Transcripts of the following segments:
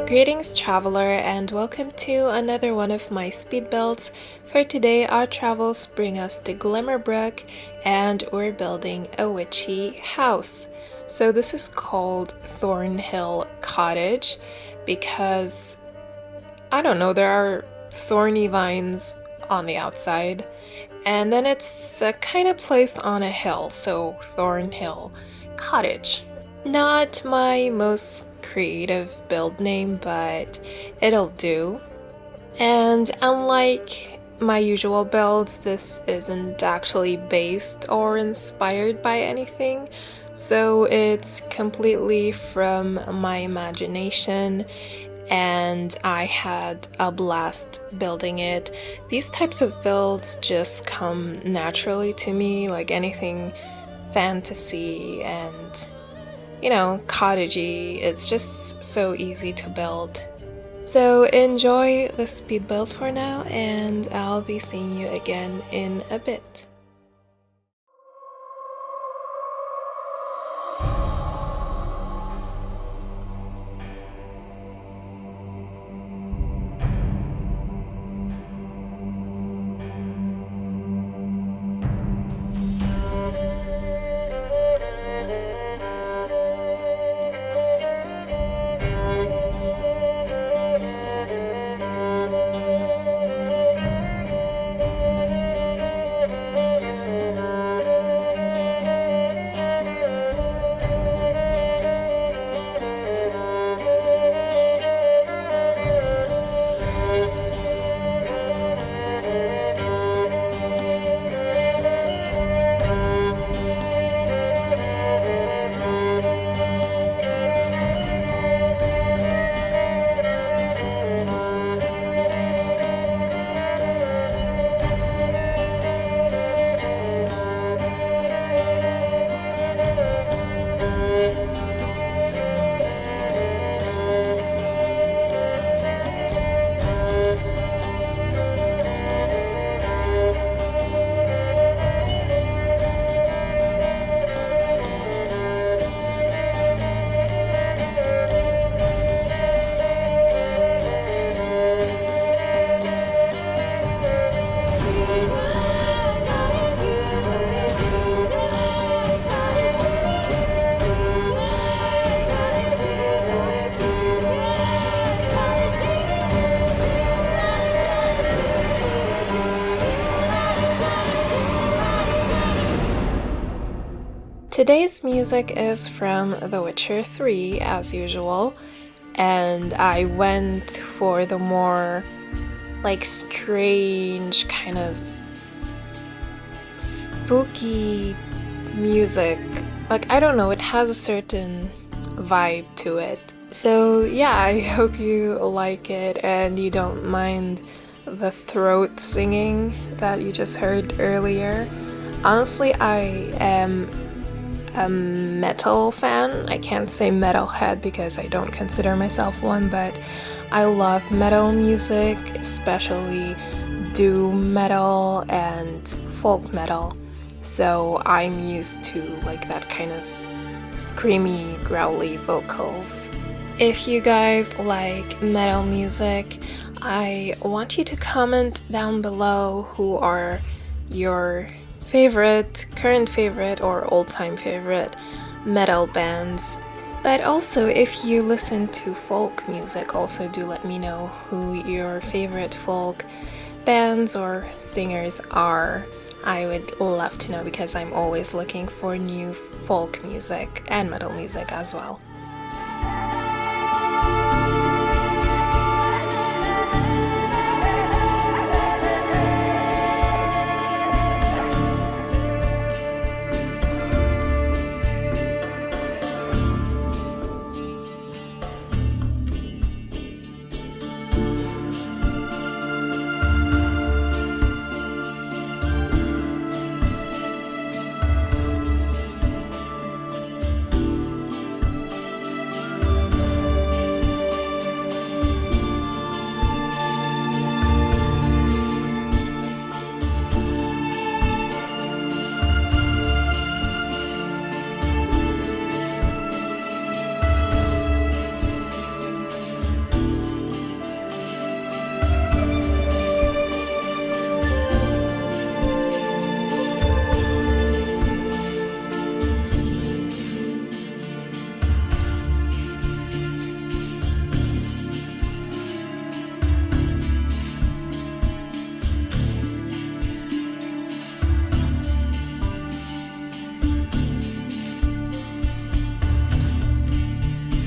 Greetings traveler and welcome to another one of my speed builds. For today our travels bring us to Glimmerbrook and we're building a witchy house. So this is called Thornehill Cottage because, I don't know, there are thorny vines on the outside and then it's kind of placed on a hill, so Thornehill Cottage. Not my most creative build name, but it'll do. And unlike my usual builds, this isn't actually based or inspired by anything, so it's completely from my imagination and I had a blast building it. These types of builds just come naturally to me, like anything fantasy and cottagey. It's just so easy to build. So enjoy the speed build for now and I'll be seeing you again in a bit. Today's music is from The Witcher 3 as usual, and I went for the more strange kind of spooky music. I don't know, it has a certain vibe to it. So yeah, I hope you like it and you don't mind the throat singing that you just heard earlier. Honestly, I am a metal fan. I can't say metalhead because I don't consider myself one, but I love metal music, especially doom metal and folk metal. So I'm used to that kind of screamy, growly vocals. If you guys like metal music, I want you to comment down below who are your current favorite or old-time favorite metal bands. But also, if you listen to folk music, also do let me know who your favorite folk bands or singers are. I would love to know because I'm always looking for new folk music and metal music as well.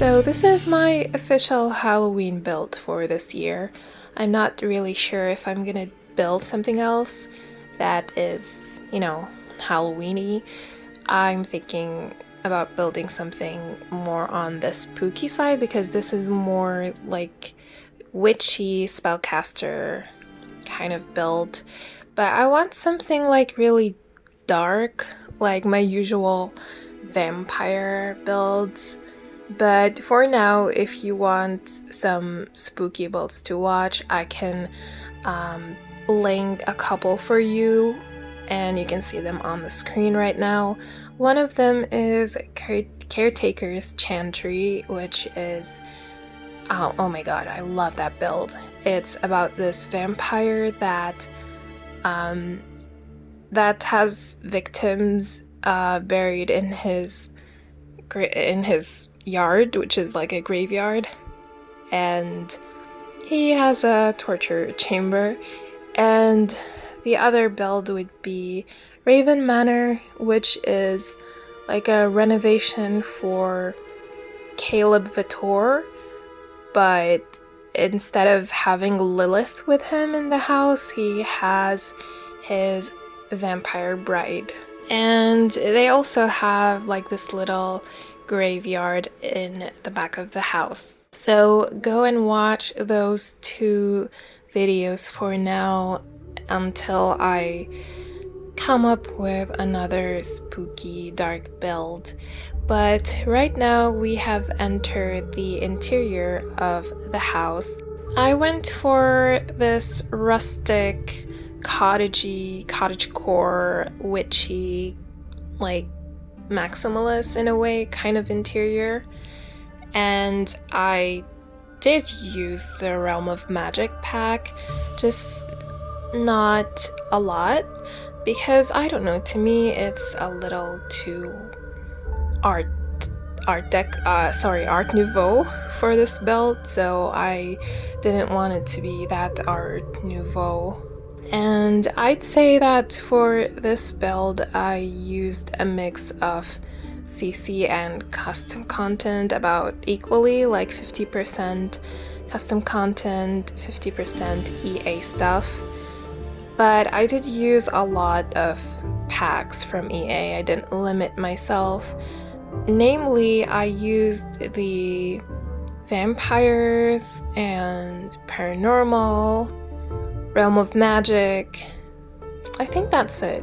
So this is my official Halloween build for this year. I'm not really sure if I'm gonna build something else that is, Halloween-y. I'm thinking about building something more on the spooky side because this is more like witchy spellcaster kind of build. But I want something like really dark, like my usual vampire builds. But for now, if you want some spooky builds to watch, I can link a couple for you, and you can see them on the screen right now. One of them is Caretaker's Chantry, which is oh my god, I love that build. It's about this vampire that has victims buried in his yard, which is like a graveyard, and he has a torture chamber. And the other build would be Raven Manor, which is like a renovation for Caleb Vitor, but instead of having Lilith with him in the house, he has his vampire bride. And they also have like this little graveyard in the back of the house. So go and watch those two videos for now until I come up with another spooky dark build. But right now we have entered the interior of the house. I went for this rustic cottagecore witchy, like maximalist in a way kind of interior, and I did use the Realm of Magic pack, just not a lot, because I don't know, to me it's a little too art nouveau for this build, so I didn't want it to be that art nouveau. And I'd say that for this build I used a mix of CC and custom content about equally, like 50% custom content, 50% EA stuff. But I did use a lot of packs from EA, I didn't limit myself. Namely, I used the vampires and paranormal, Realm of Magic. I think that's it.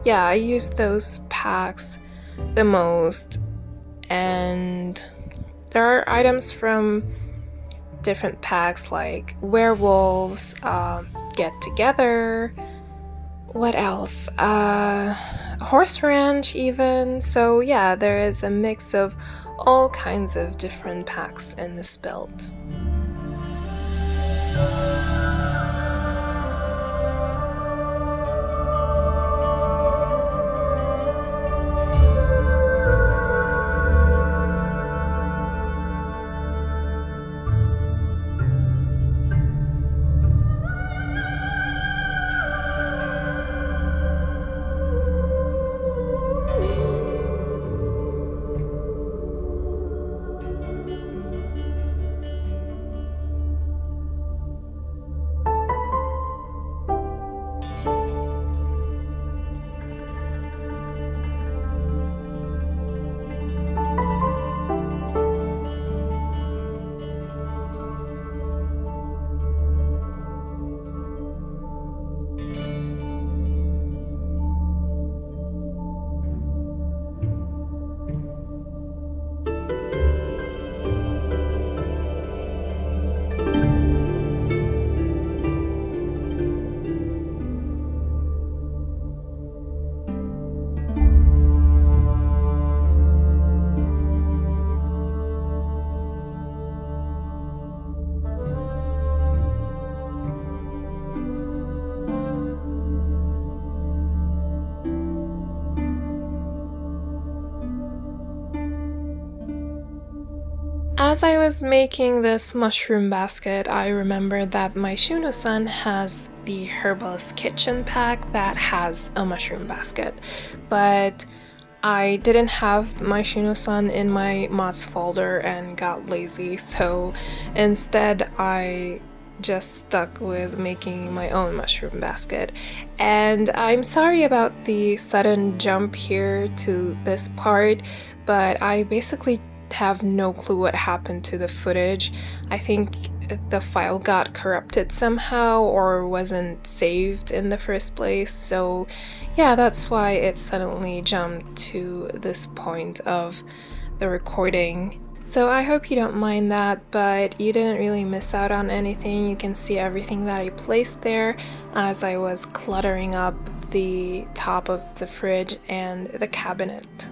Yeah, I used those packs the most, and there are items from different packs like werewolves, get together, what else, horse ranch even. So yeah, there is a mix of all kinds of different packs in this build. As I was making this mushroom basket, I remembered that my Shuno-san has the Herbalist Kitchen pack that has a mushroom basket, but I didn't have my Shino-san in my mods folder and got lazy, so instead I just stuck with making my own mushroom basket. And I'm sorry about the sudden jump here to this part, but I basically have no clue what happened to the footage. I think the file got corrupted somehow or wasn't saved in the first place, so yeah, that's why it suddenly jumped to this point of the recording. So I hope you don't mind that, but you didn't really miss out on anything. You can see everything that I placed there as I was cluttering up the top of the fridge and the cabinet.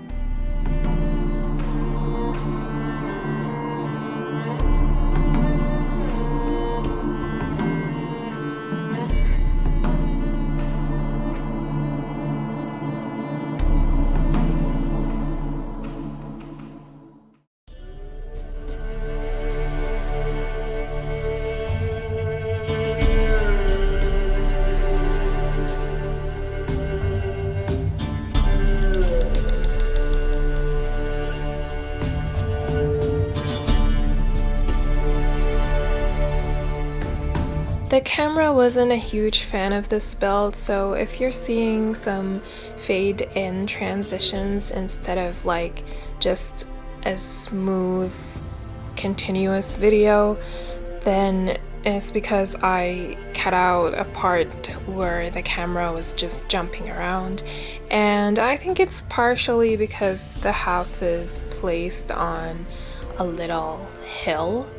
The camera wasn't a huge fan of this build, so if you're seeing some fade in transitions instead of like just a smooth continuous video, then it's because I cut out a part where the camera was just jumping around, and I think it's partially because the house is placed on a little hill.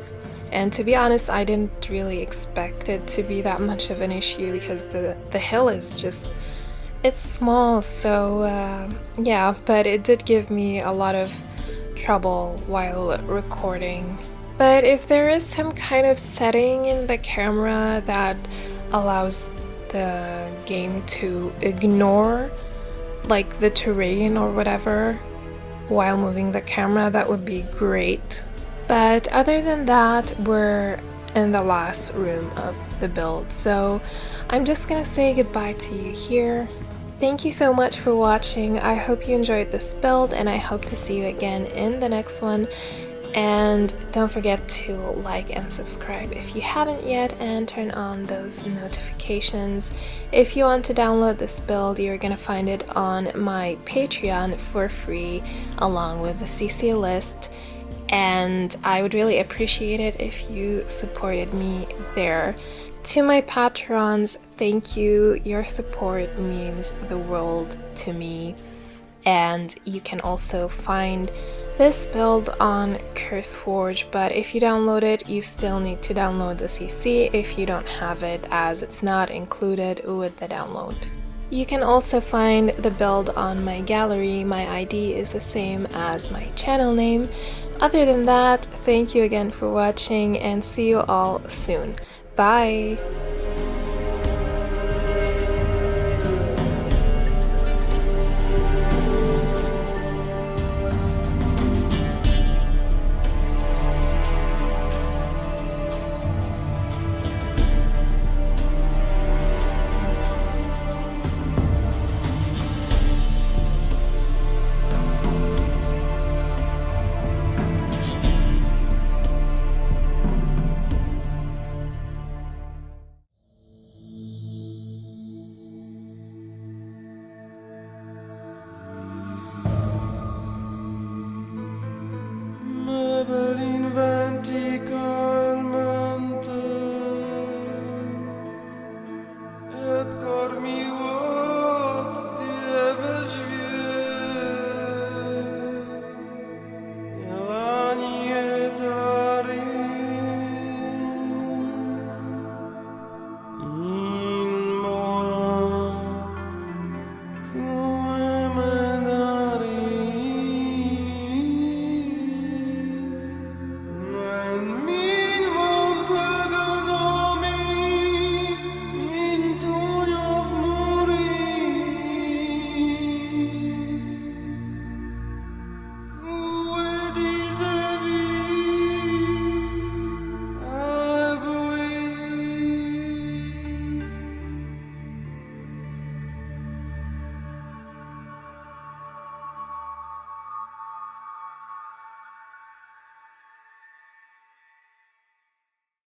And to be honest, I didn't really expect it to be that much of an issue because the hill is just, it's small, so yeah, but it did give me a lot of trouble while recording. But if there is some kind of setting in the camera that allows the game to ignore like the terrain or whatever while moving the camera, that would be great. But other than that, we're in the last room of the build, so I'm just gonna say goodbye to you here. Thank you so much for watching. I hope you enjoyed this build, and I hope to see you again in the next one. And don't forget to like and subscribe if you haven't yet, and turn on those notifications. If you want to download this build, you're gonna find it on my Patreon for free along with the CC list. And I would really appreciate it if you supported me there. To my patrons, thank you. Your support means the world to me. And you can also find this build on CurseForge, but if you download it, you still need to download the CC if you don't have it, as it's not included with the download. You can also find the build on my gallery. My ID is the same as my channel name. Other than that, thank you again for watching, and see you all soon. Bye! Baelaisa.